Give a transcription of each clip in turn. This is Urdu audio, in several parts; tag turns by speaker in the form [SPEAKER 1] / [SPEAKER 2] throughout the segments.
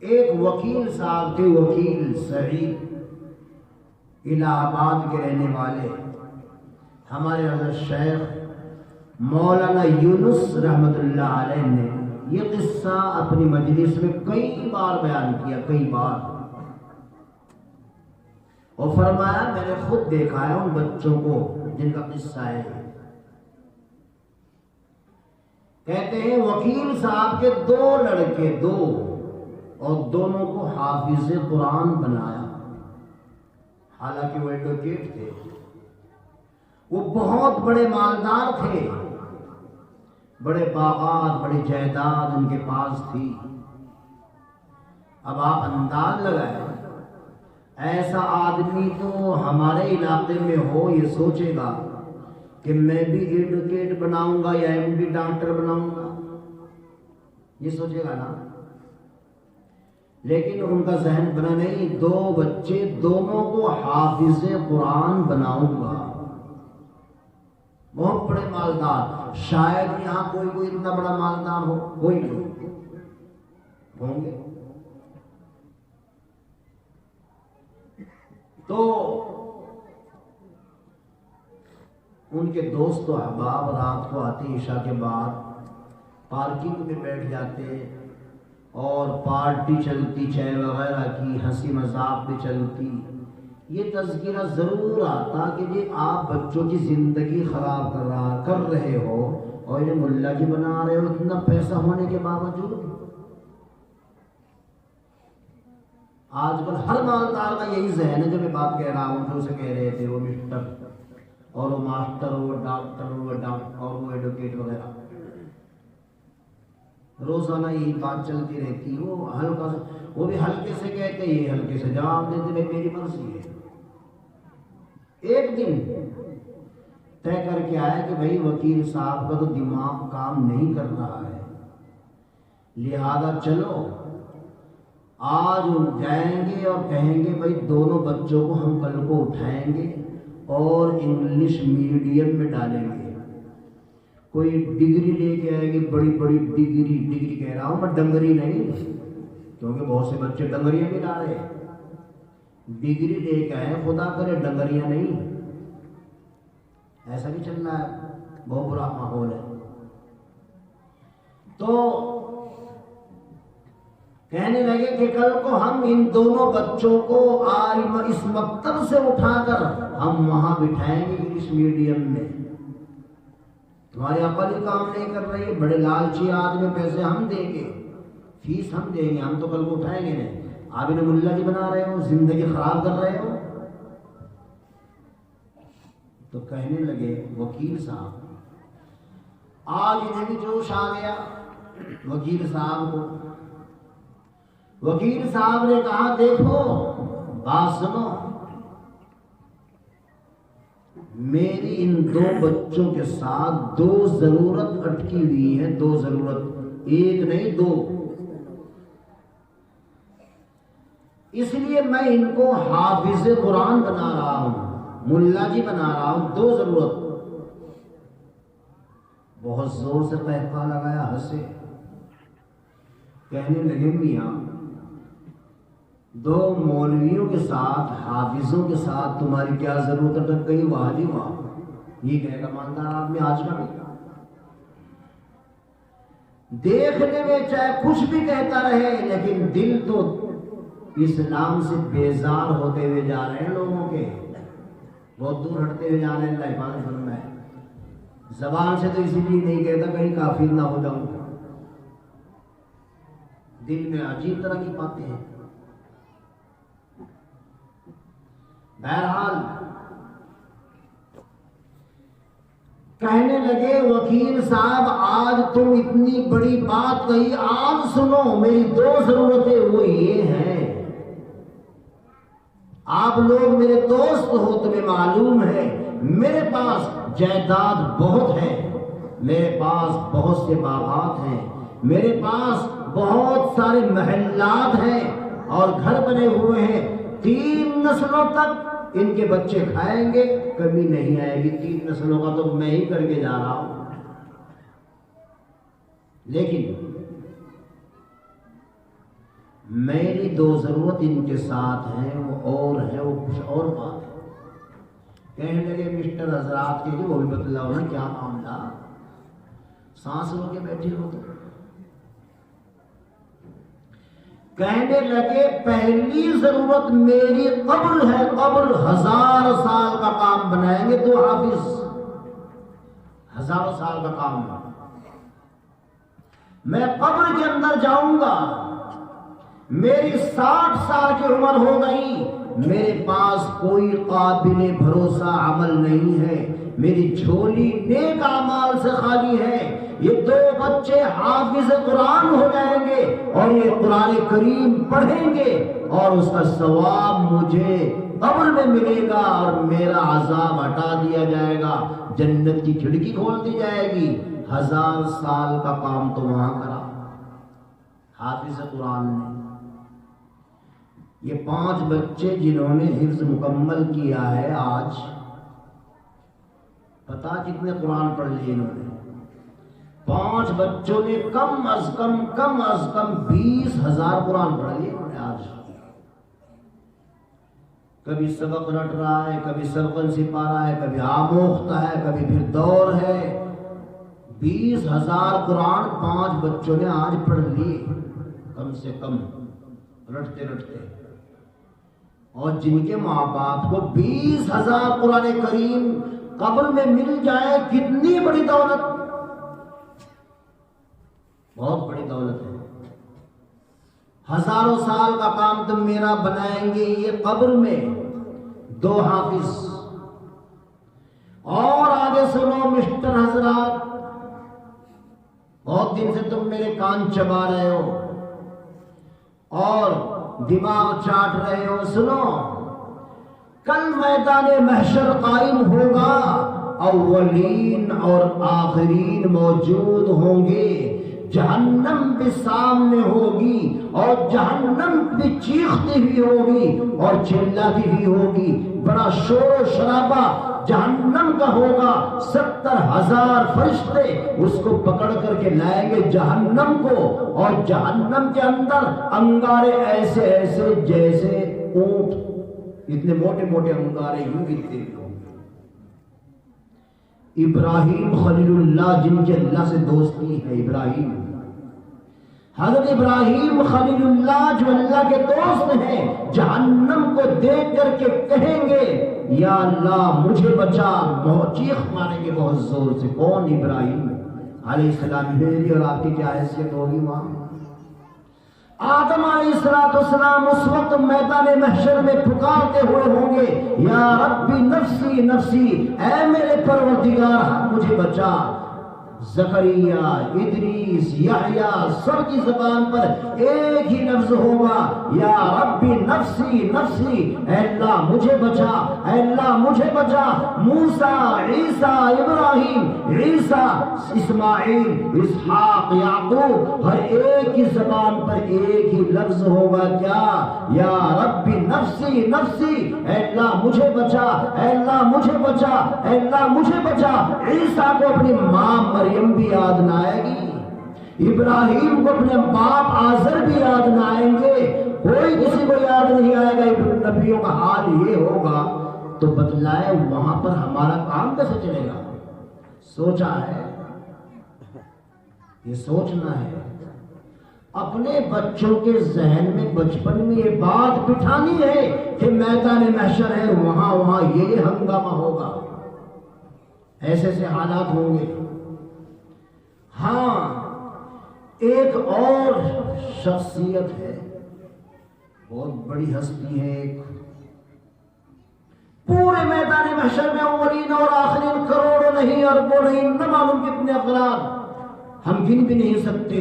[SPEAKER 1] ایک وکیل صاحب تھے، وکیل سعید، الہ آباد کے رہنے والے، ہمارے حضرت شیخ مولانا یونس رحمت اللہ علیہ نے یہ قصہ اپنی مجلس میں کئی بار بیان کیا، کئی بار، اور فرمایا میں نے خود دیکھا ہے ان بچوں کو جن کا قصہ ہے۔ کہتے ہیں وکیل صاحب کے دو لڑکے، دو، اور دونوں کو حافظ قرآن بنایا، حالانکہ وہ ایڈوکیٹ تھے، وہ بہت بڑے مالدار تھے، بڑے باغات، بڑی جائیداد ان کے پاس تھی۔ اب آپ انداز لگائیں، ایسا آدمی تو ہمارے علاقے میں ہو یہ سوچے گا کہ میں بھی ایڈوکیٹ بناؤں گا یا ایم ڈی ڈاکٹر بناؤں گا، یہ سوچے گا نا، لیکن ان کا ذہن بنا نہیں، دو بچے، دونوں کو حافظ قرآن بناؤں گا، بہت بڑے مالدار، شاید یہاں کوئی اتنا بڑا مالدار ہو، کوئی نہیں ہوں گے۔ تو ان کے دوست و احباب رات کو آتے عشاء کے بعد پارکنگ میں بیٹھ جاتے اور پارٹی چلتی، چائے وغیرہ کی، ہنسی مذاق بھی چلتی، یہ تذکرہ ضرور آتا کہ یہ آپ بچوں کی زندگی خراب کر رہے ہو اور یہ ملا جی بنا رہے ہو اتنا پیسہ ہونے کے باوجود۔ آج کل ہر مالدار کا یہی ذہن ہے، جو میں بات کہہ رہا ہوں، جو اسے کہہ رہے تھے، وہ مسٹر اور وہ ماسٹر، وہ ڈاکٹر، اور وہ ایڈوکیٹ وغیرہ، روزانہ یہی بات چلتی رہتی، وہ ہلکا سے، وہ بھی ہلکے سے کہتے، یہ ہلکے سے جواب دیتے، بھائی میری مرضی ہے۔ ایک دن طے کر کے آیا کہ بھائی وکیل صاحب کا تو دماغ کام نہیں کر رہا ہے، لہذا چلو آج جائیں گے اور کہیں گے بھائی دونوں بچوں کو ہم کل کو اٹھائیں گے اور انگلش میڈیم میں ڈالیں گے، کوئی ڈگری لے کے آئیں گے، بڑی بڑی ڈگری کہہ رہا ہوں میں، ڈنگری نہیں، کیونکہ بہت سے بچے ڈنگریاں بھی لا رہے ہیں، ڈگری لے کے آئے، خدا کرے ڈنگریاں نہیں، ایسا بھی چل رہا ہے، بہت برا ماحول ہے۔ تو کہنے لگے کہ کل کو ہم ان دونوں بچوں کو اس مکتب سے اٹھا کر ہم وہاں بٹھائیں گے انگلش میڈیم میں، تمہاری عقل ہی کام نہیں کر رہی، بڑے لالچی آدمی، پیسے ہم دیں گے، فیس ہم دیں گے، ہم تو کل کو اٹھائیں گے نہیں، آپ انہیں ملا جی بنا رہے ہو، زندگی خراب کر رہے ہو۔ تو کہنے لگے وکیل صاحب، آج انہیں بھی جوش آ گیا وکیل صاحب کو۔ وکیل صاحب نے کہا دیکھو بات سنو، میری ان دو بچوں کے ساتھ دو ضرورت اٹکی ہوئی ہے، دو ضرورت، ایک نہیں دو، اس لیے میں ان کو حافظ قرآن بنا رہا ہوں، ملا جی بنا رہا ہوں، دو ضرورت۔ بہت زور سے قہقہ لگایا، ہنسے، کہنے لگے میاں دو مولویوں کے ساتھ، حافظوں کے ساتھ تمہاری کیا ضرورت اٹک گئی، واہ جی واہ، یہ کہے گا مالدار آدمی آج کا بھی، دیکھنے میں چاہے کچھ بھی کہتا رہے لیکن دل تو اسلام سے بیزار ہوتے ہوئے جا رہے ہیں لوگوں کے، بہت دور ہٹتے ہوئے جا رہے ہیں، اللہ حفاظت فرمائے۔ زبان سے تو اسی لیے نہیں کہتا کہیں کافر نہ ہو جاؤں، دل میں عجیب طرح کی باتیں ہیں۔ بہرحال کہنے لگے وکیل صاحب آج تم اتنی بڑی بات کہی، آج سنو میری دو ضرورتیں وہ یہ ہیں، آپ لوگ میرے دوست ہو، تمہیں معلوم ہے میرے پاس جائیداد بہت ہے، میرے پاس بہت سے باغات ہیں، میرے پاس بہت سارے محلات ہیں اور گھر بنے ہوئے ہیں، 3 نسلوں تک ان کے بچے کھائیں گے، کمی نہیں آئے گی، 3 نسلوں کا تو میں ہی کر کے جا رہا ہوں، لیکن میری دو ضرورت ان کے ساتھ ہیں، وہ اور ہے، وہ کچھ اور بات ہے۔ کہنے لگے مسٹر حضرات کے لیے وہ بھی بتلاؤ نا کیا معاملہ، سانس رو کے بیٹھے ہو تو؟ کہنے لگے پہلی ضرورت میری قبر ہے، قبر 1000 سال کا کام بنائیں گے 2 حافظ، 1000 سال کا کام۔ میں قبر کے اندر جاؤں گا، میری 60 سال کی عمر ہو گئی، میرے پاس کوئی قابل بھروسہ عمل نہیں ہے، میری جھولی نیک اعمال سے خالی ہے۔ یہ 2 بچے حافظ قرآن ہو جائیں گے اور یہ قرآن کریم پڑھیں گے اور اس کا ثواب مجھے قبر میں ملے گا اور میرا عذاب ہٹا دیا جائے گا، جنت کی کھڑکی کھول دی جائے گی۔ 1000 سال کا کام تو وہاں کرا حافظ قرآن نے۔ یہ 5 بچے جنہوں نے حفظ مکمل کیا ہے، آج پتا کتنے قرآن پڑھ لیے انہوں نے؟ 5 بچوں نے کم از کم 20,000 قرآن پڑھ لیے انہوں نے آج۔ کبھی سبق رٹ رہا ہے، کبھی سبقن سپارہ ہے، کبھی آموختہ ہے، کبھی پھر دور ہے۔ 20,000 قرآن 5 بچوں نے آج پڑھ لیے کم سے کم، رٹتے رٹتے۔ اور جن کے ماں باپ کو 20,000 قرآن کریم قبر میں مل جائے، کتنی بڑی دولت، بہت بڑی دولت ہے۔ 1000 سال کا کام تم میرا بنائیں گے یہ قبر میں 2 حافظ۔ اور آگے سنو مسٹر حضرات، بہت دن سے تم میرے کان چبا رہے ہو اور دماغ چاٹ رہے ہو، سنو، کل میدان محشر قائم ہوگا، اولین اور آخرین موجود ہوں گے، جہنم بھی سامنے ہوگی اور جہنم بھی چیختی ہوئی ہوگی اور چلاتی ہوئی ہوگی، بڑا شور و شرابہ جہنم کا ہوگا۔ 70,000 فرشتے اس کو پکڑ کر کے لائیں گے جہنم کو، اور جہنم کے اندر انگارے ایسے ایسے جیسے اونٹ، اتنے موٹے موٹے انگارے یوں گرتے ہوں۔ ابراہیم خلیل اللہ، جن کے اللہ سے دوستی ہے، ابراہیم، حضرت ابراہیم خلیل اللہ جو اللہ کے دوست ہیں، جہنم کو دیکھ کر کے کہیں گے یا اللہ مجھے بچا، چیخ ماریں گے بہت زور سے۔ کون؟ ابراہیم علیہ السلام۔ میری اور آپ کی کیا حیثیت ہوگی وہاں؟ آدم علیہ السلام اس وقت میدان محشر میں پکارتے ہوئے ہوں گے یا ربی نفسی نفسی، اے میرے پروردگار مجھے بچا۔ زکریا، ادریس، یحییٰ، سب کی زبان پر ایک ہی لفظ ہوگا یا ربی نفسی نفسی، اے اللہ مجھے بچا، اے اللہ مجھے بچا۔ موسیٰ، عیسیٰ، ابراہیم، عیسیٰ، اسماعیل، اسحاق، یعقوب، ہر ایک کی زبان پر ایک ہی لفظ ہوگا کیا؟ یا ربی نفسی نفسی، اے اللہ مجھے بچا، اے اللہ مجھے بچا، اے اللہ مجھے بچا۔ عیسیٰ کو اپنی ماں مریم بھی یاد نہ آئے گی، ابراہیم کو اپنے باپ آزر بھی یاد نہ آئیں گے، کوئی کسی کو یاد نہیں آئے گا۔ نبیوں کا حال یہ ہوگا تو بتلائے وہاں پر ہمارا کام کیسے چلے گا؟ سوچا ہے؟ یہ سوچنا ہے، اپنے بچوں کے ذہن میں بچپن میں یہ بات بٹھانی ہے کہ میدان محشر ہے، وہاں یہ ہنگامہ ہوگا، ایسے ایسے حالات ہوں گے۔ ہاں، ایک اور شخصیت ہے، بہت بڑی ہستی ہے، ایک پورے میدان محشر میں اولین اور آخرین کروڑوں نہیں، اربوں نہیں، نہ معلوم کتنے افراد، ہم گن بھی نہیں سکتے۔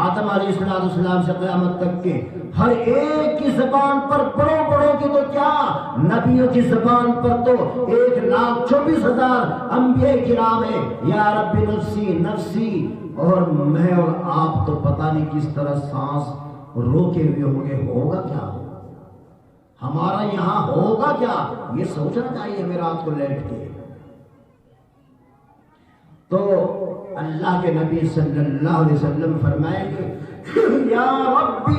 [SPEAKER 1] آدم علیہ السلام سے قیامت تک کے ہر ایک کی زبان پر، بڑوں کی تو کیا، نبیوں کی زبان پر تو 1,24,000 انبیاء کرام ہیں، یا رب نفسی نفسی، اور میں اور آپ تو پتہ نہیں کس طرح سانس روکے ہوئے ہوں گے۔ ہوگا کیا ہمارا یہاں؟ ہوگا کیا؟ یہ سوچنا چاہیے ہمیں رات کو لیٹ کے۔ تو اللہ کے نبی صلی اللہ علیہ وسلم فرمائیں گے یا ربی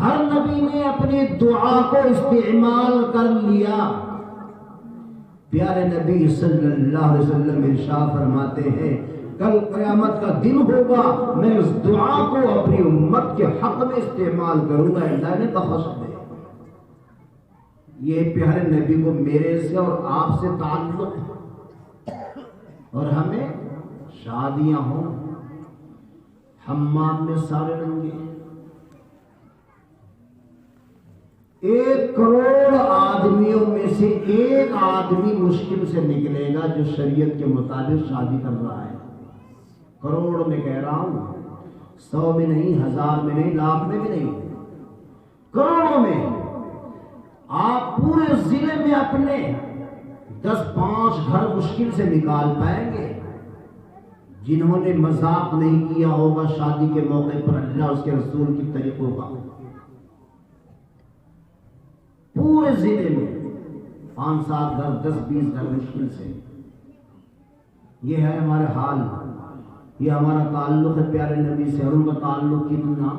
[SPEAKER 1] ہر نبی نے اپنی دعا کو استعمال کر لیا۔ پیارے نبی صلی اللہ علیہ وسلم ارشاد فرماتے ہیں کل قیامت کا دن ہوگا، میں اس دعا کو اپنی امت کے حق میں استعمال کروں گا، اللہ نے بخش دے۔ یہ پیارے نبی کو میرے سے اور آپ سے تعلق ہے، اور ہمیں شادیاں ہوں، حمام میں سارے رنگے، 1 کروڑ آدمیوں میں سے ایک آدمی مشکل سے نکلے گا جو شریعت کے مطابق شادی کر رہا ہے۔ کروڑ میں کہہ رہا ہوں، 100 میں نہیں، 1000 میں نہیں، لاکھ میں بھی نہیں، کروڑوں میں۔ آپ پورے ضلع میں اپنے 10-5 گھر مشکل سے نکال پائیں گے جنہوں نے مذاق نہیں کیا ہوگا شادی کے موقع پر اللہ اس کے رسول کی طریقوں کا۔ پورے ضلع میں 5-7 گھر، 10-20 گھر مشکل سے۔ یہ ہے ہمارے حال، یہ ہمارا تعلق ہے پیارے نبی سے، اور ان کا تعلق کتنا۔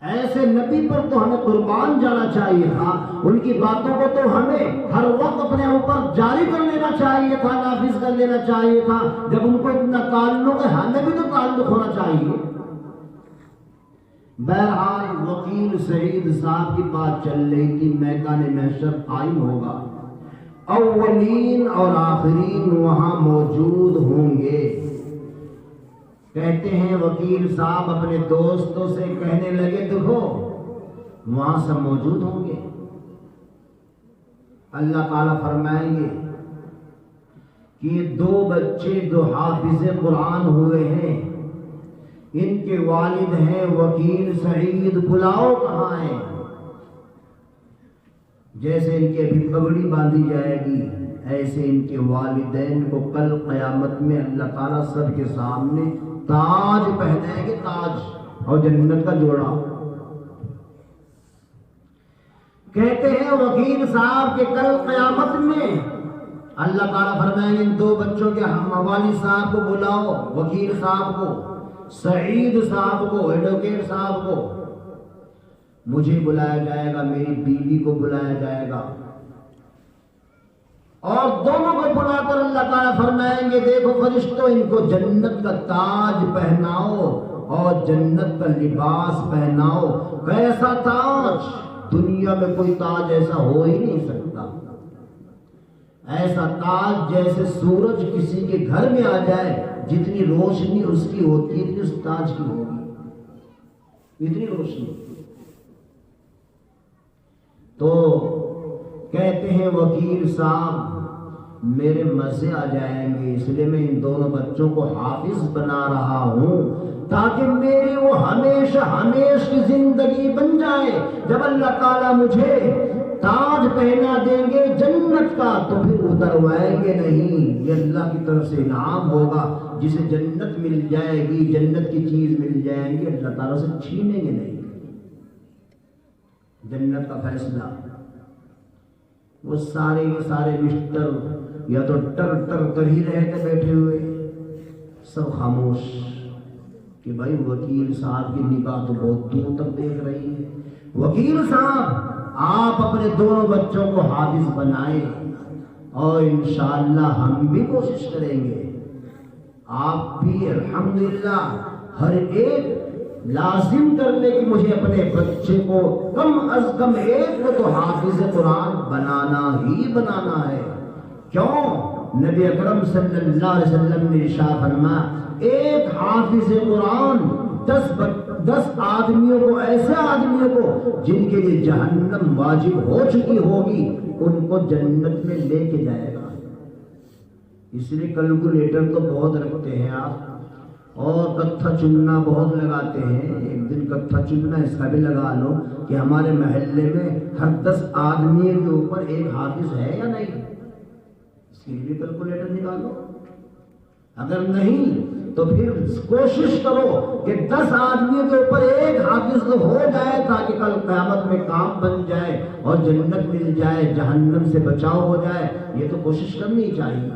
[SPEAKER 1] ایسے نبی پر تو ہمیں قربان جانا چاہیے تھا، ان کی باتوں کو تو ہمیں ہر وقت اپنے اوپر جاری کر لینا چاہیے تھا، نافذ کر لینا چاہیے تھا۔ جب ان کو اتنا تعلق ہے، ہمیں بھی تو تعلق ہونا چاہیے۔ بہرحال وکیل سعید صاحب کی بات چل رہی تھی، میدان محشر قائم ہوگا، اولین اور آخرین وہاں موجود ہوں گے۔ کہتے ہیں وکیل صاحب اپنے دوستوں سے کہنے لگے دیکھو وہاں سب موجود ہوں گے۔ اللہ تعالیٰ فرمائیں گے کہ یہ 2 بچے جو حافظ قرآن ہوئے ہیں، ان کے والد ہیں وکیل سعید، بلاؤ کہاں ہیں؟ جیسے ان کے ابھی پگڑی باندھی جائے گی، ایسے ان کے والدین کو کل قیامت میں اللہ تعالیٰ سب کے سامنے تاج پہنائیں گے، تاج اور جنت کا جوڑا۔ کہتے ہیں وکیل صاحب کے کل قیامت میں اللہ تعالیٰ فرمائیں گے ان 2 بچوں کے والد صاحب کو بلاؤ، وکیل صاحب کو، سعید صاحب کو، ایڈوکیٹ صاحب کو۔ مجھے بلایا جائے گا، میری بیوی کو بلایا جائے گا، اور دونوں کو بلا کر اللہ تعالیٰ فرمائیں گے دیکھو فرشتوں ان کو جنت کا تاج پہناؤ اور جنت کا لباس پہناؤ۔ کیسا تاج؟ دنیا میں کوئی تاج ایسا ہو ہی نہیں سکتا۔ ایسا تاج جیسے سورج کسی کے گھر میں آ جائے، جتنی روشنی اس کی ہوتی ہے اتنی اس تاج کی ہوگی، اتنی روشنی۔ تو کہتے ہیں وکیل صاحب میرے مزے آ جائیں گے، اس لیے میں ان دونوں بچوں کو حافظ بنا رہا ہوں تاکہ میری وہ ہمیشہ ہمیش کی زندگی بن جائے۔ جب اللہ تعالیٰ مجھے تاج پہنا دیں گے جنت کا تو پھر اتروائیں گے نہیں، یہ اللہ کی طرف سے انعام ہوگا۔ جسے جنت مل جائے گی، جنت کی چیز مل جائیں گی، اللہ تعالیٰ سے چھینیں گے نہیں۔ جنت کا فیصلہ، وہ سارے کے سارے مسٹر یا تو ٹر ٹر کر ہی رہتے بیٹھے ہوئے، سب خاموش کہ بھائی وکیل صاحب کی نگاہ تو بہت دور تک دیکھ رہی ہے۔ وکیل صاحب آپ اپنے دونوں بچوں کو حافظ بنائیں، اور انشاءاللہ ہم بھی کوشش کریں گے، آپ بھی الحمدللہ ہر ایک لازم کر لے کہ مجھے اپنے بچے کو کم از کم ایک کو تو حافظ قرآن بنانا ہی بنانا ہے۔ کیوں؟ نبی اکرم صلی اللہ علیہ وسلم نے ارشاد فرمایا ایک حافظ قرآن 10 آدمیوں کو، ایسے آدمیوں کو جن کے لیے جہنم واجب ہو چکی ہوگی، ان کو جنت میں لے کے جائے گا۔ اس لیے کیلکولیٹر تو بہت رکھتے ہیں آپ، اور کتھا چننا بہت لگاتے ہیں۔ ایک دن کتھا چننا اس کا بھی لگا لو کہ ہمارے محلے میں ہر 10 آدمیوں کے اوپر ایک حافظ ہے یا نہیں، اس کے لیے کیلکولیٹر نکالو۔ اگر نہیں تو پھر کوشش کرو کہ 10 آدمیوں کے اوپر ایک حافظ ہو جائے تاکہ کل قیامت میں کام بن جائے اور جنت مل جائے، جہنم سے بچاؤ ہو جائے۔ یہ تو کوشش کرنی چاہیے۔